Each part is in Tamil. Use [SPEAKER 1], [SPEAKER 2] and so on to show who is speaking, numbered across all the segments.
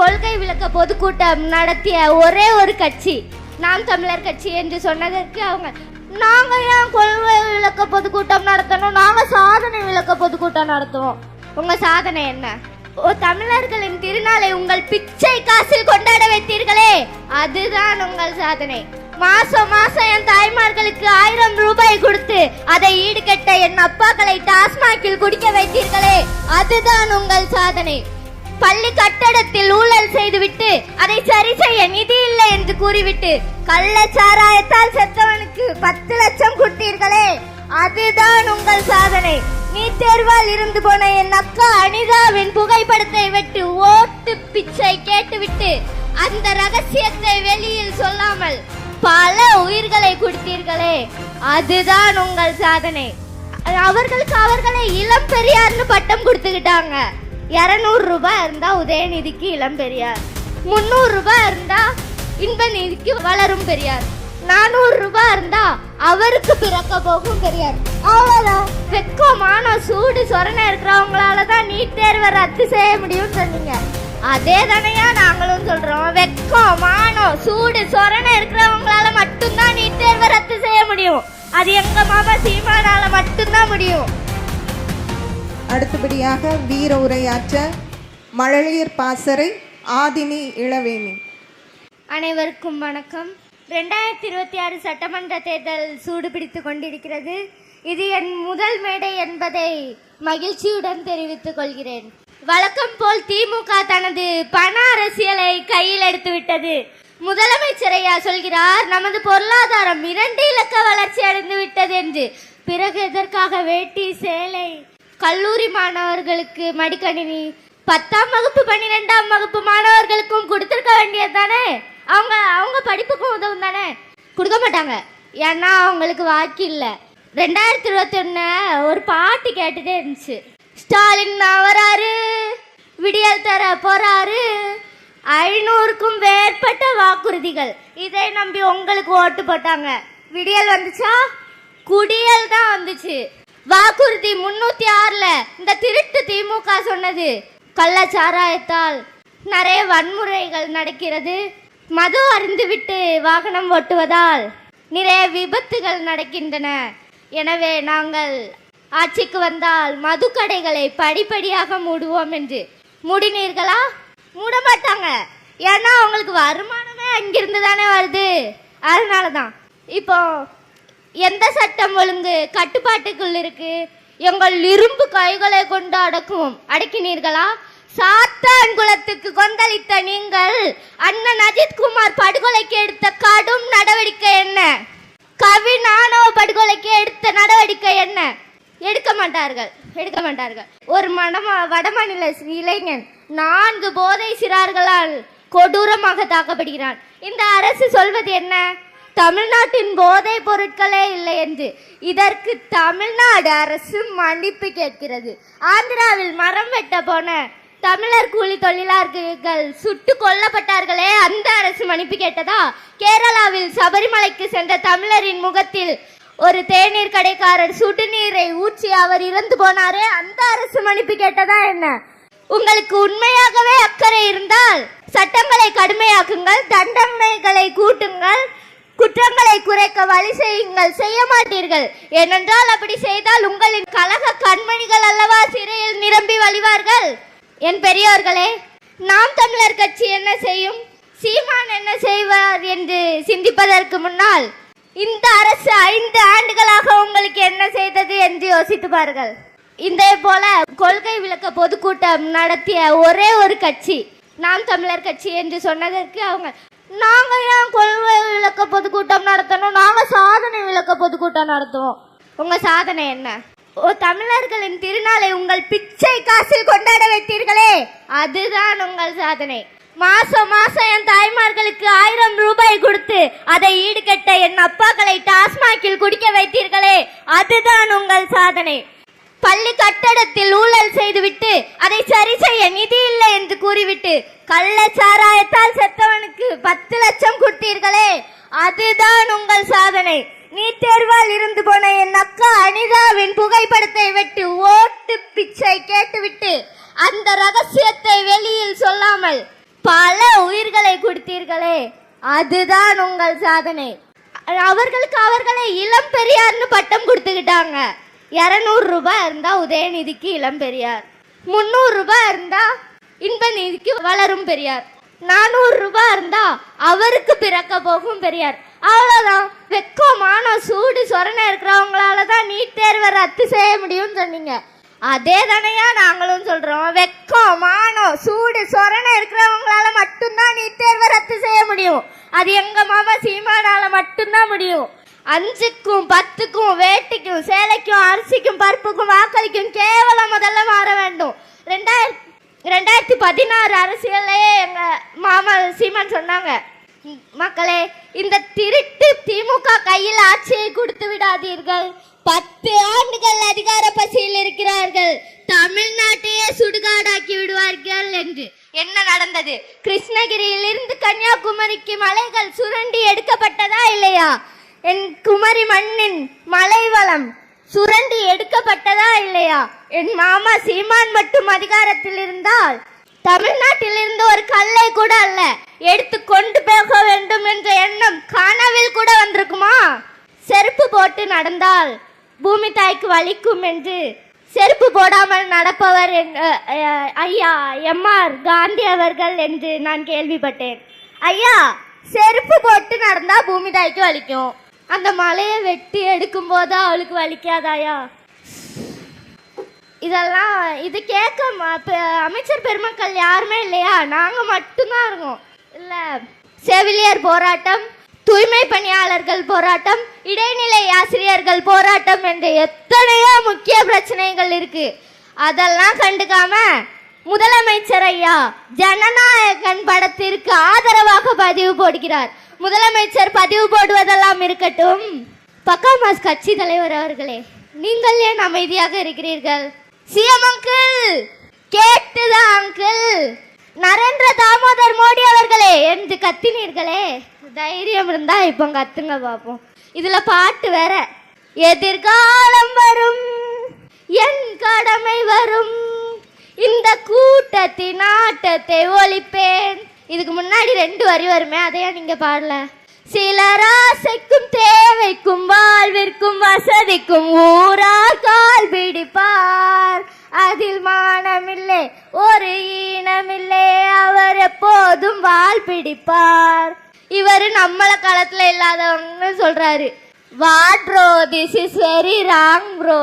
[SPEAKER 1] கொள்கை விளக்க பொதுக்கூட்டம் நடத்திய ஒரே ஒரு கட்சி நாம் தமிழர் கட்சி என்று சொன்னதற்கு அவங்க, நாங்க ஏன் கொள்கை விளக்க பொதுக்கூட்டம் நடத்தணும், நாங்க சாதனை விளக்க பொதுக்கூட்டம் நடத்துவோம். உங்க சாதனை என்ன? தமிழர்களின் திருநாளை உங்கள் பிச்சை காசில் கொண்டாட வைத்தீர்களே, அதுதான் உங்கள் சாதனை. மாசம் மாசம் என் தாய்மார்களுக்கு 1000 ரூபாய் கொடுத்து அதை ஈடுகட்ட என் அப்பாக்களை டாஸ்மாகில் குடிக்க வைத்தீர்களே, அதுதான் உங்கள் சாதனை. பள்ளி கட்டடத்தில் ஊழல் செய்துவிட்டு அதை சரி செய்ய நிதி இல்லை என்று கூறிவிட்டு கள்ளச்சாராயத்தால் செத்தவனுக்கு 10 லட்சம் கொடுத்தீர்களே, அதுதான் உங்கள் சாதனை. நீட் தேர்வால் இருந்து போன என் அக்கா அனிதாவின் புகைப்படத்தை விட்டு ஓட்டு பிச்சை கேட்டுவிட்டு அந்த ரகசியத்தை வெளியில் சொல்லாமல் பல உயிர்களை கொடுத்தீர்களே, அதுதான் உங்கள் சாதனை. அவர்களை இளம் பெரியார்னு பட்டம் கொடுத்துக்கிட்டாங்க. 200 ரூபாய் இருந்தா உதயநிதிக்கு இளம் பெரியார், 300 ரூபாய் இருந்தா இன்ப நிதிக்கு வளரும் பெரியார், 400 ரூபாய் இருந்தா அவருக்கு பிறக்க போகும் பெரியார். அவ்வளவுதான். வெக்கமான சூடு சொரணை இருக்கிறவங்களாலதான் நீட் தேர்வை ரத்து செய்ய முடியும்னு சொன்னீங்க. அதே தானையா நாங்களும் சொல்றோம். வெக்கம் மானம் சூடு சொரணை இருக்கிறவங்களால மட்டும்தான் நீட் தேர்வை ரத்து செய்ய முடியும். அது எங்க மாமா சீமானால மட்டும்தான் முடியும்.
[SPEAKER 2] அடுத்தபடியாக வீர உரையாற்ற மழலையர் பாசறை ஆதினி இளவேணி.
[SPEAKER 1] அனைவருக்கும் வணக்கம். 2026 சட்டமன்ற தேர்தல் சூடு பிடித்து கொண்டிருக்கிறது. இது என் முதல் மேடை என்பதை மகிழ்ச்சியுடன் தெரிவித்துக் கொள்கிறேன். வழக்கம் போல் திமுக தனது பண அரசியலை கையில் எடுத்து விட்டது. முதலமைச்சர் ஐயா சொல்கிறார், நமது பொருளாதாரம் 2 இலக்க வளர்ச்சி அடைந்து விட்டது என்று. பிறகு எதற்காக வேட்டி சேலை, கல்லூரி மாணவர்களுக்கு மடிக்கணினி, 10ஆம் வகுப்பு 12ஆம் வகுப்பு மாணவர்களுக்கும் கொடுத்துருக்க வேண்டியது தானே? அவங்க படிப்புக்கும் உதவும் தானே? கொடுக்க மாட்டாங்க. ஏன்னா அவங்களுக்கு வாக்கு இல்லை. 2021 ஒரு பாட்டு கேட்டுட்டே இருந்துச்சு. ஸ்டாலின் வராரு, விடியல் தர போறாரு, 500க்கும் மேற்பட்ட வாக்குறுதிகள். இதை நம்பி உங்களுக்கு ஓட்டு போட்டாங்க. விடியல் வந்துச்சா? குடியல் தான் வந்துச்சு. வாக்குறுதி 306ல இந்த திருட்டு திமுக சொன்னது கள்ளச்சாராயத்தால் நிறைய வன்முறைகள் நடக்கிறது, மது அருந்துவிட்டு வாகனம் ஓட்டுவதால் நிறைய விபத்துகள் நடக்கின்றன. எனவே நாங்கள் ஆட்சிக்கு வந்தால் மதுக்கடைகளை படிப்படியாக மூடுவோம் என்று. மூடினீர்களா? மூட மாட்டாங்க. ஏன்னா அவங்களுக்கு வருமானமே அங்கிருந்து தானே வருது. அதனால தான் இப்போ எந்த சட்டம் ஒழுங்கு கட்டுப்பாட்டுக்குள் இருக்கு? எங்கள் இரும்பு கைகளை கொண்டு அடக்கினீர்களா? சாத்தான் குலத்துக்கு கொந்தளித்த நீங்கள் அண்ணன் அஜித்குமார் படுகொலைக்கு எடுத்த கடும் நடவடிக்கை என்ன? கவி நானோ படுகொலைக்கு எடுத்த நடவடிக்கை என்ன? எடுக்க மாட்டார்கள். ஒரு வடமாநில இளைஞன் 4 போதை சிறார்களால் கொடூரமாக தாக்கப்படுகிறான். இந்த அரசு சொல்வது என்ன? தமிழ்நாட்டின் போதை பொருட்களே இல்லை என்று. இதற்கு தமிழ்நாடு அரசு மன்னிப்பு கேட்கிறது. ஆந்திராவில் மரம் வெட்ட போன தமிழர் கூலி தொழிலாளர்கள் சுட்டு கொல்லப்பட்டார்களே, அந்த அரசு மன்னிப்பு கேட்டதா? கேரளாவில் சபரிமலைக்கு சென்ற தமிழரின் முகத்தில் ஒரு தேநீர் கடைக்காரர் சுடுநீரை ஊற்றி அவர் இறந்து போனாரே, அந்த அரசு மன்னிப்பு கேட்டதா என்ன? உங்களுக்கு உண்மையாகவே அக்கறை இருந்தால் சட்டங்களை கடுமையாக்குங்கள், தண்டனைகளை கூட்டுங்கள், குற்றங்களை குறைக்க வழி செய்யுங்கள். செய்ய மாட்டீர்கள். ஏனென்றால் அப்படி செய்தால் உங்களின் கழக கண்மணிகள் அல்லவா சிறையில் நிரம்பி வழிவார்கள். என் பெரியோர்களே, நாம் தமிழர் கட்சி என்ன செய்யும், சீமான் என்ன செய்வார் என்று சிந்திப்பதற்கு முன்னால் இந்த அரசு 5 ஆண்டுகளாக உங்களுக்கு என்ன செய்தது என்று யோசித்து பாருங்கள். இதே போல கொள்கை விளக்க பொதுக்கூட்டம் நடத்திய ஒரே ஒரு கட்சி நாம் தமிழர் கட்சி என்று சொன்னதற்கு அவங்க, நாங்க ஏன் கொள்கை விளக்க பொதுக்கூட்டம் நடத்தணும், நாங்க சாதனை விளக்க பொதுக்கூட்டம் நடத்துவோம். உங்க சாதனை என்ன? தமிழர்களின் திருநாளை உங்கள் பிச்சை காசில் கொண்டாட வைத்தீர்களே, அதுதான் உங்கள் சாதனை. மாசம் மாசம் என் தாய்மார்களுக்கு 1000 ரூபாய் கொடுத்து அதை ஈடுகட்ட என் அப்பாக்களை டாஸ்மாகில் குடிக்க வைத்தீர்களே, அதுதான் உங்கள் சாதனை. பள்ளி கட்டடத்தில் ஊழல் செய்துவிட்டு அதை சரி செய்ய நிதி இல்லை என்று கூறிவிட்டு கள்ளச்சாராயத்தால் செத்தவனுக்கு 10 லட்சம் கொடுத்தீர்களே, அதுதான் உங்கள் சாதனை. நீட் தேர்வால் இருந்து போன என் அக்கா அனிதாவின் புகைப்படத்தை விட்டு ஓட்டு பிச்சை கேட்டுவிட்டு அந்த ரகசியத்தை வெளியில் சொல்லாமல் பல உயிர்களை கொடுத்தீர்களே, அதுதான் உங்கள் சாதனை. அவர்களுக்கு அவர்களை இளம் பெரியார்னு பட்டம் கொடுத்துக்கிட்டாங்க. 200 ரூபாய் இருந்தா உதயநிதிக்கு இளம் பெரியார், 300 ரூபாய் இருந்தா இன்ப நிதிக்கு வளரும் பெரியார், 400 ரூபாய் இருந்தா அவருக்கு பிறக்க போகும் பெரியார். அவ்வளோதான். வெக்கமான சூடு சொரணை இருக்கிறவங்களால தான் நீட் தேர்வை ரத்து செய்ய முடியும்னு சொன்னீங்க. அதே தானையா நாங்களும் சொல்றோம். வெக்கம் மானம் சூடு சொரணை இருக்கிறவங்களால மட்டும்தான் நீட் தேர்வை ரத்து செய்ய முடியும். அது எங்க மாமா சீமானால மட்டும்தான் முடியும். 5க்கும் 10க்கும் வேட்டிக்கும் சேலைக்கும் அரிசிக்கும் பருப்புக்கும் வாக்களிக்கும் கேவலம் முதல்ல மாற வேண்டும். 2016 அரசியலையே எங்க மாமா சீமான் சொன்னாங்க, மக்களே இந்த திருட்டு திமுக கையில் ஆட்சியை கொடுத்து விடாதீர்கள். 10 ஆண்டுகள் அதிகார பசியில் இருக்கிறார்கள், தமிழ்நாட்டையே சுடுகாடாக்கி விடுவார்கள் என்று. என்ன நடந்தது? கிருஷ்ணகிரியிலிருந்து கன்னியாகுமரிக்கு மலைகள் சுரண்டி எடுக்கப்பட்டதா இல்லையா? என் குமரி மண்ணின் மலை வளம் சுரண்டி எடுக்கப்பட்டதா இல்லையா? என் மாமா சீமான் மட்டும் அதிகாரத்தில் இருந்தால் தமிழ்நாட்டில் இருந்து ஒரு கல்லை கூட அல்ல எடுத்து கொண்டு போக வேண்டும் என்ற எண்ணம் கனவில் கூட வந்திருக்குமா? செருப்பு போட்டு நடந்தால் பூமி தாய்க்கு வலிக்கும் என்று செருப்பு போடாமல் நடப்பவர் ஐயா எம்ஆர் காந்தி அவர்கள் என்று நான் கேள்விப்பட்டேன். ஐயா, செருப்பு போட்டு நடந்தா பூமி தாய்க்கு வலிக்கும், அந்த மலையை வெட்டி எடுக்கும் போது அவளுக்கு வலிக்காதாயா? இதெல்லாம் இது கேட்க அமைச்சர் பெருமக்கள் யாருமே இல்லையா? நாங்கள் மட்டும்தான் இருக்கோம். இல்லை, செவிலியர் போராட்டம், தூய்மை பணியாளர்கள் போராட்டம், இடைநிலை ஆசிரியர்கள் போராட்டம் என்று எத்தனையோ முக்கிய பிரச்சனைகள் இருக்கு. அதெல்லாம் கண்டுக்காம முதலமைச்சர் ஐயா ஜனநாயகன் படத்திற்கு ஆதரவாக பதிவு போடுகிறார். முதலமைச்சர் பதிவு போடுவதெல்லாம் இருக்கட்டும், பக்காமாஸ் கட்சி தலைவர் அவர்களே, நீங்கள் ஏன் அமைதியாக இருக்கிறீர்கள்? சிஎம் அங்கிள் கேட்டுதா அங்கிள்? நரேந்திர தாமோதர் மோடி அவர்களே என்று கத்தினீர்களே, தைரியம் இருந்தா இப்போ கத்துங்க பார்ப்போம். இதுல பாட்டு வேற, எதிர்காலம் வரும் என் கடமை வரும் இந்த கூட்டத்தின் ஆட்டத்தை ஒழிப்பேன். இதுக்கு முன்னாடி 2 வரி வருமே, அதையா நீங்க பாடல? சிலர் ஆசைக்கும் தேவைக்கும் வாழ்விற்கும் வசதிக்கும் ஊரார் கால் பிடிப்பார், அதில் மானமில்லை ஒரு ஈனமில்லை அவர் எப்போதும் வால் பிடிப்பார். இவர் நம்மள காலத்துல இல்லாதவங்க சொல்றாரு. What bro, this is very wrong bro.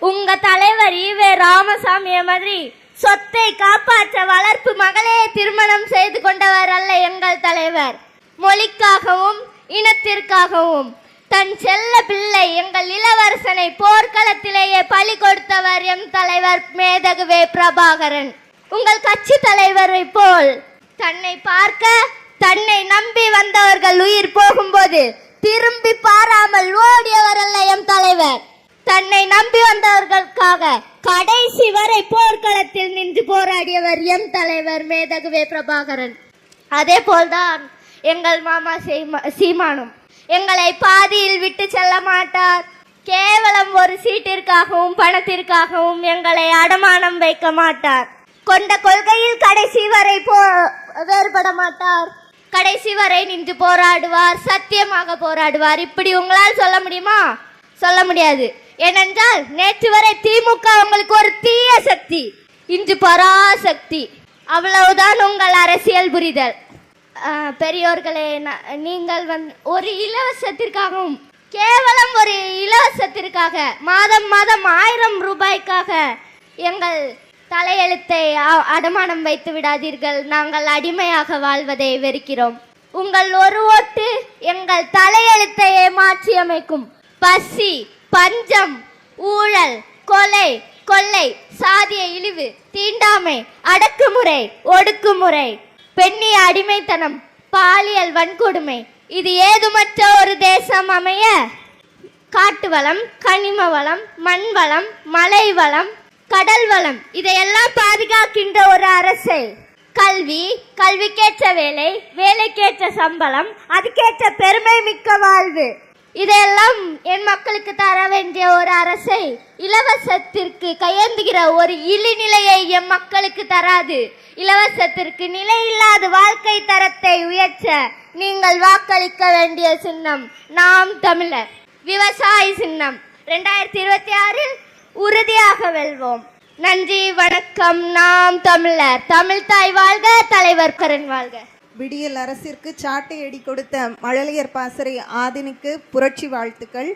[SPEAKER 1] உங்க தலைவர் ஈவே ராமசாமிய மாதிரி சொத்தை காப்பாற்ற வளர்ப்பு மகளே திருமணம் செய்து கொண்டவர் அல்ல எங்கள் தலைவர். மொழிக்காகவும் இனத்திற்காகவும் தன் செல்ல பிள்ளை எங்கள் இளவரசனை போர்க்களத்திலேயே பலி கொடுத்தவர் எம் தலைவர் மேதகுவே பிரபாகரன். உங்கள் கட்சி தலைவரை போல் தன்னை பார்க்க தன்னை நம்பி வந்தவர்கள் உயிர் போகும்போது திரும்பி பாராமல் ஓடியவர் அல்ல எம் தலைவர். தன்னை நம்பி வந்தவர்களுக்காக கடைசி வரை போர்க்களத்தில் நின்று போராடியவர் எம் தலைவர் மேதகுவே பிரபாகரன். அதே போல்தான் எங்கள் மாமா சீமானும் எங்களை பாதியில் விட்டு செல்ல மாட்டார். கேவலம் ஒரு சீட்டிற்காகவும் பணத்திற்காகவும் எங்களை அடமானம் வைக்க மாட்டார். கொண்ட கொள்கையில் கடைசி வரை வேறுபட மாட்டார். கடைசி வரை நின்று போராடுவார், சத்தியமாக போராடுவார். இப்படி உங்களால் சொல்ல முடியுமா? சொல்ல முடியாது. ஏனென்றால் நேற்று வரை திமுக உங்களுக்கு ஒரு தீய சக்தி, இன்று பராசக்தி. அவ்வளவுதான் உங்கள் அரசியல் புரிதல். பெரியோர்களே, நீங்கள் ஒரு இலவசத்திற்காகவும், கேவலம் ஒரு இலவசத்திற்காக மாதம் மாதம் 1000 ரூபாய்க்காக எங்கள் தலையெழுத்தை அடமானம் வைத்து விடாதீர்கள். நாங்கள் அடிமையாக வாழ்வதை வெறுக்கிறோம். உங்கள் ஒரு ஓட்டு எங்கள் தலையெழுத்தையே மாற்றி அமைக்கும். பசி, பஞ்சம், ஊழல், கொலை, கொள்ளை, சாதிய இழிவு, தீண்டாமை, அடக்குமுறை, ஒடுக்குமுறை, பெண்ணிய அடிமைத்தனம், பாலியல் வன்கொடுமை, இது ஏதுமற்ற ஒரு தேசம் அமைய காட்டு வளம், கனிம வளம், மண் வளம், மலை வளம், கடல் வளம், இதையெல்லாம் பாதுகாக்கின்ற ஒரு அரசை, கல்வி, கல்விக்கேற்ற வேலை, வேலைக்கேற்ற சம்பளம், அதுக்கேற்ற பெருமை மிக்க வாழ்வு, இதையெல்லாம் என் மக்களுக்கு தர வேண்டிய ஒரு அரசை இலவசத்திற்கு கையேந்துகிற ஒரு இழிநிலையை என் மக்களுக்கு தராது. இலவசத்திற்கு நிலையில்லாத வாழ்க்கை தரத்தை உயர்த்த நீங்கள் வாக்களிக்க வேண்டிய சின்னம் நாம் தமிழர் விவசாய சின்னம். 2026 உறுதியாக வெல்வோம். நன்றி, வணக்கம். நாம் தமிழர். தமிழ் தாய் வாழ்க, தலைவர் கரண் வாழ்க.
[SPEAKER 2] விடியல் அரசிற்கு சாட்டை அடி கொடுத்த மழலையர் பாசறை ஆதினிக்கு புரட்சி வாழ்த்துக்கள்.